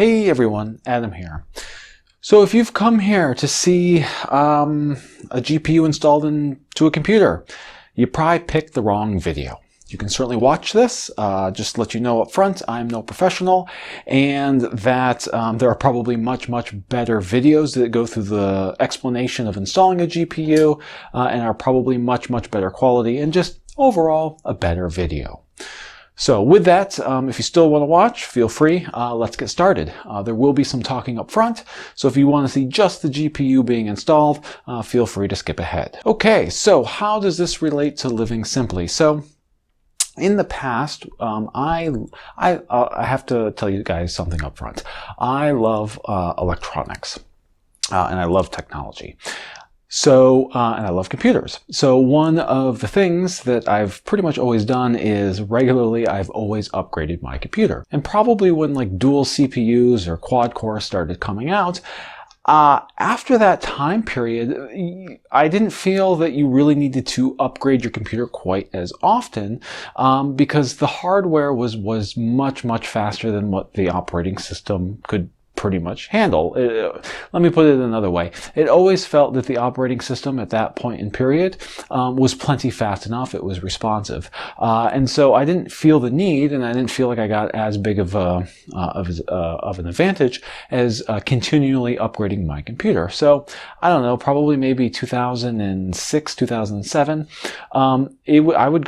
Hey everyone, Adam here. So if you've come here to see a GPU installed into a computer, you probably picked the wrong video. You can certainly watch this, just to let you know up front, I'm no professional, and that there are probably much better videos that go through the explanation of installing a GPU and are probably much better quality and just overall a better video. So with that, if you still want to watch, feel free. Let's get started. There will be some talking up front, so if you want to see just the GPU being installed, feel free to skip ahead. Okay, so how does this relate to living simply? So in the past, I have to tell you guys something up front. I love electronics, and I love technology. So, and I love computers. So one of the things that I've pretty much always done is regularly I've always upgraded my computer. And probably when like dual CPUs or quad core started coming out, after that time period, I didn't feel that you really needed to upgrade your computer quite as often because the hardware was much faster than what the operating system could pretty much handle. Let me put it another way. It always felt that the operating system at that point in period was plenty fast enough. It was responsive. And so I didn't feel the need, and I didn't feel like I got as big of an advantage as continually upgrading my computer. So I don't know, probably maybe 2006, 2007, I would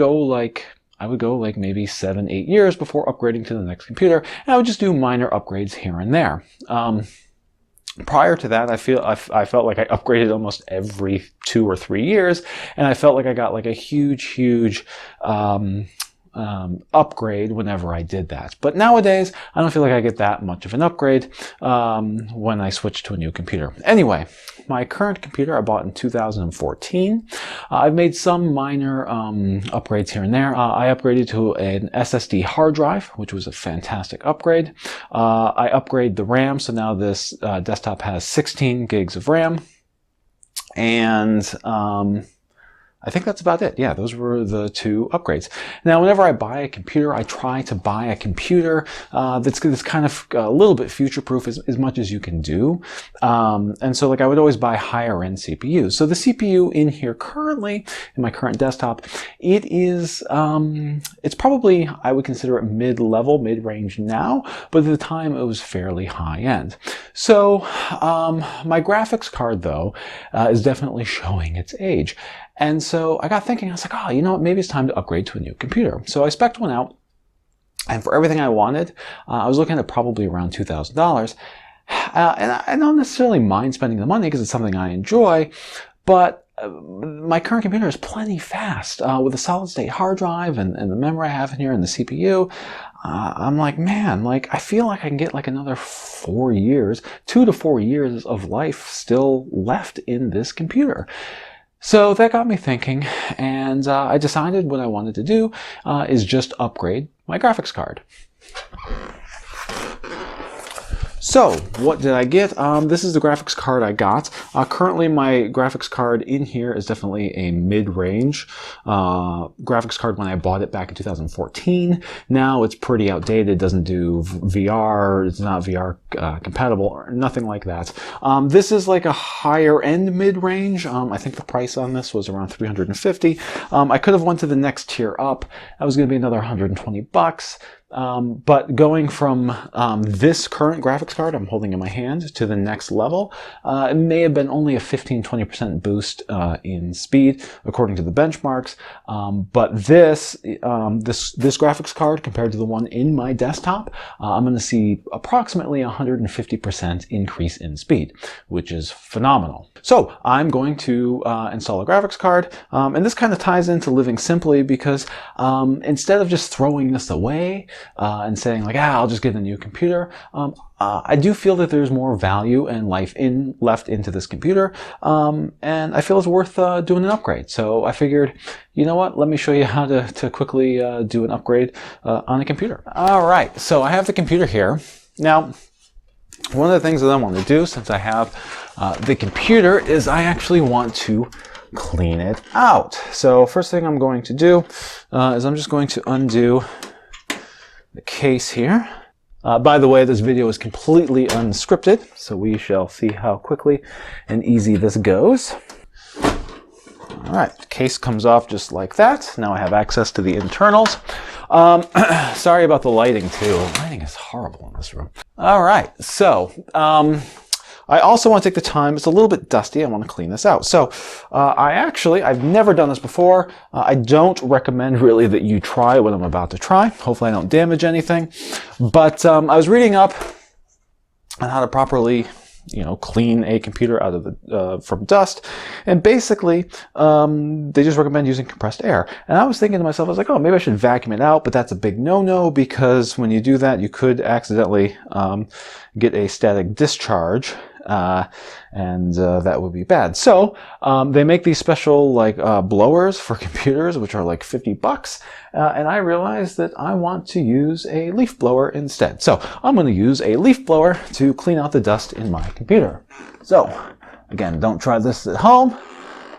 go like maybe 7-8 years before upgrading to the next computer, and I would just do minor upgrades here and there. Prior to that, I felt like I upgraded almost every 2 or 3 years, and I felt like I got like a huge upgrade whenever I did that. But nowadays, I don't feel like I get that much of an upgrade when I switch to a new computer. Anyway, my current computer I bought in 2014. I've made some minor upgrades here and there. I upgraded to an SSD hard drive, which was a fantastic upgrade. I upgraded the RAM, so now this desktop has 16 gigs of RAM. And I think that's about it. Yeah, those were the 2 upgrades. Now, whenever I buy a computer, I try to buy a computer that's kind of a little bit future-proof as much as you can do. And so, like, I would always buy higher-end CPUs. So the CPU in here currently, in my current desktop, it is, it's probably, I would consider it mid-level, mid-range now, but at the time it was fairly high-end. So my graphics card, though, is definitely showing its age. And so I got thinking, I was like, oh, you know what, maybe it's time to upgrade to a new computer. So I spec'd one out, and for everything I wanted, I was looking at probably around $2,000. And I don't necessarily mind spending the money because it's something I enjoy, but my current computer is plenty fast. With a solid-state hard drive and the memory I have in here and the CPU, I'm like, man, like I feel like I can get like another 4 years, 2 to 4 years of life still left in this computer. So that got me thinking, and I decided what I wanted to do is just upgrade my graphics card. So, what did I get? This is the graphics card I got. Currently, my graphics card in here is definitely a mid-range graphics card when I bought it back in 2014. Now, it's pretty outdated. It doesn't do VR. It's not VR compatible or nothing like that. This is like a higher-end mid-range. I think the price on this was around $350. I could have went to the next tier up. That was going to be another $120. But going from this current graphics card I'm holding in my hand to the next level, it may have been only a 15-20% boost in speed according to the benchmarks. But this graphics card compared to the one in my desktop, I'm going to see approximately 150% increase in speed, which is phenomenal. So I'm going to install a graphics card, and this kind of ties into living simply because instead of just throwing this away and saying like, I'll just get a new computer, I do feel that there's more value and life left into this computer, and I feel it's worth doing an upgrade. So I figured, you know what, let me show you how to quickly do an upgrade on a computer. All right, so I have the computer here. Now, one of the things that I want to do since I have the computer is I actually want to clean it out. So first thing I'm going to do is I'm just going to undo the case here. By the way, this video is completely unscripted, so we shall see how quickly and easy this goes. All right, the case comes off just like that. Now I have access to the internals. Sorry about the lighting too. The lighting is horrible in this room. All right, so I also want to take the time. It's a little bit dusty. I want to clean this out. So I've never done this before. I don't recommend really that you try what I'm about to try. Hopefully I don't damage anything. But I was reading up on how to properly clean a computer out of the from dust, and basically they just recommend using compressed air. And I was thinking to myself, I was like, oh, maybe I should vacuum it out, but that's a big no-no, because when you do that, you could accidentally get a static discharge, and that would be bad. So they make these special blowers for computers, which are like $50, and I realized that I want to use a leaf blower instead. So I'm going to use a leaf blower to clean out the dust in my computer. So again, don't try this at home,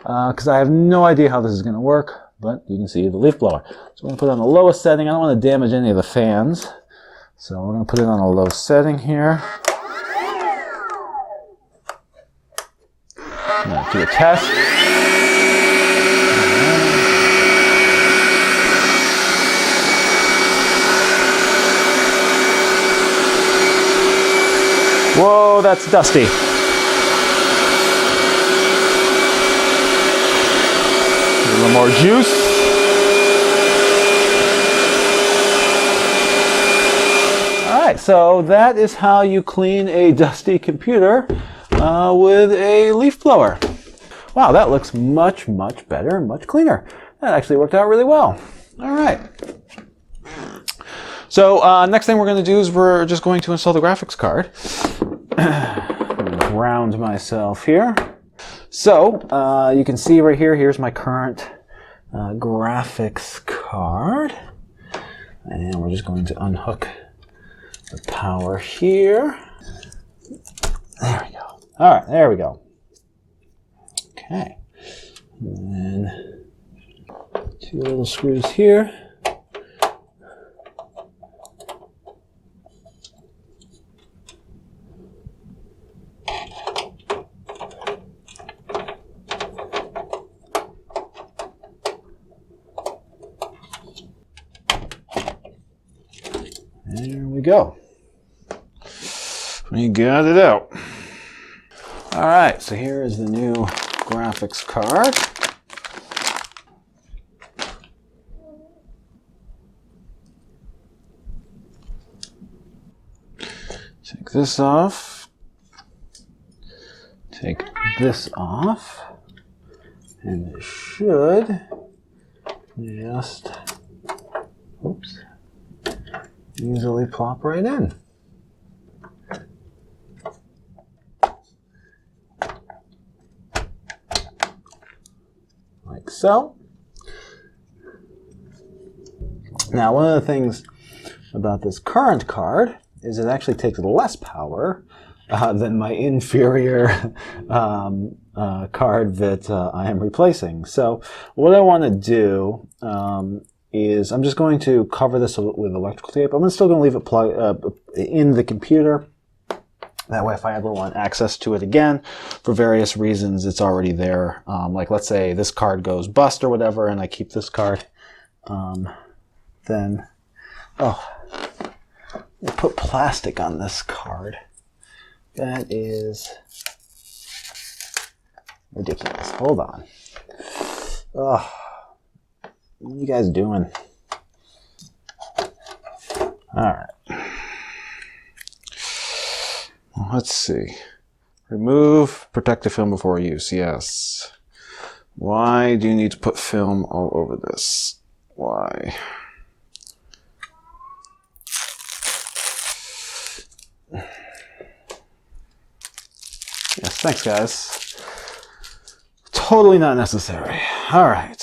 because I have no idea how this is going to work, but you can see the leaf blower. So I'm going to put it on the lowest setting. I don't want to damage any of the fans, so we're going to put it on a low setting here. Now do a test. Whoa, that's dusty. A little more juice. All right, so that is how you clean a dusty computer with a leaf blower. Wow, that looks much, much better and much cleaner. That actually worked out really well. All right. So next thing we're going to do is we're just going to install the graphics card. I'm going to ground myself here. So you can see right here, here's my current graphics card. And we're just going to unhook the power here. There we go. All right, there we go. Okay. And then 2 little screws here. There we go. We got it out. All right, so here is the new graphics card. Take this off. Take this off. And it should just, oops, easily plop right in. Like so. Now, one of the things about this current card is it actually takes less power than my inferior card that I am replacing. So what I want to do is I'm just going to cover this with electrical tape. I'm still going to leave it plugged in the computer. That way, if I ever want access to it again, for various reasons, it's already there. Like, let's say this card goes bust or whatever, and I keep this card, then, oh, I put plastic on this card. That is ridiculous. Hold on. Oh, what are you guys doing? All right. Let's see. Remove protective film before use. Yes. Why do you need to put film all over this? Why? Yes, thanks guys. Totally not necessary. All right.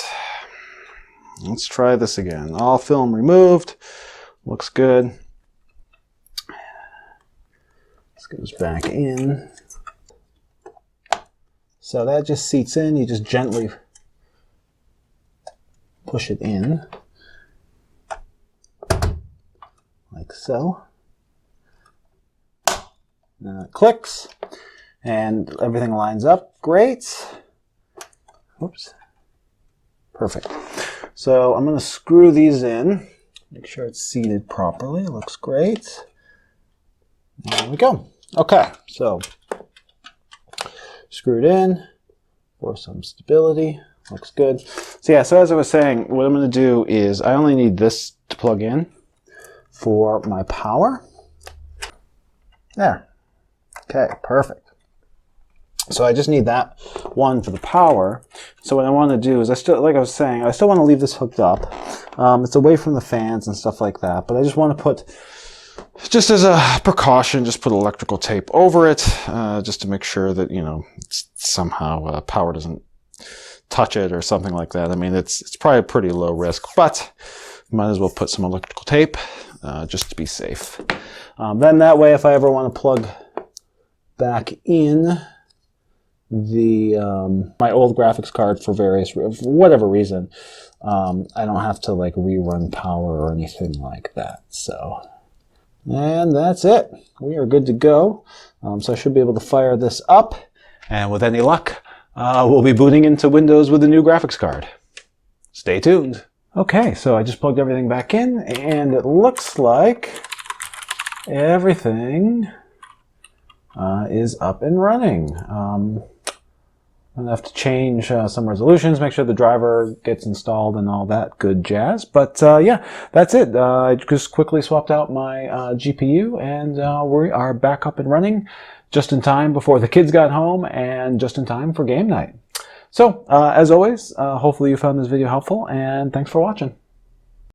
Let's try this again. All film removed. Looks good. Goes back in. So that just seats in. You just gently push it in. Like so. And then it clicks, and everything lines up great. Oops. Perfect. So I'm going to screw these in. Make sure it's seated properly. It looks great. There we go. Okay, so screwed in for some stability. Looks good. So yeah, so as I was saying, what I'm going to do is I only need this to plug in for my power. There. Okay, perfect. So I just need that one for the power. So what I want to do is like I was saying, I still want to leave this hooked up. It's away from the fans and stuff like that, but I just want to put, just as a precaution, just put electrical tape over it, just to make sure that, you know, somehow power doesn't touch it or something like that. I mean, it's probably pretty low risk, but might as well put some electrical tape just to be safe. Then that way, if I ever want to plug back in the my old graphics card for whatever reason, I don't have to like rerun power or anything like that. So, and that's it. We are good to go. So I should be able to fire this up, and with any luck, we'll be booting into Windows with a new graphics card. Stay tuned. Okay, so I just plugged everything back in, and it looks like everything is up and running. I'm going to have to change some resolutions, make sure the driver gets installed and all that good jazz. But yeah, that's it. I just quickly swapped out my GPU, and we are back up and running just in time before the kids got home and just in time for game night. So, as always, hopefully you found this video helpful, and thanks for watching.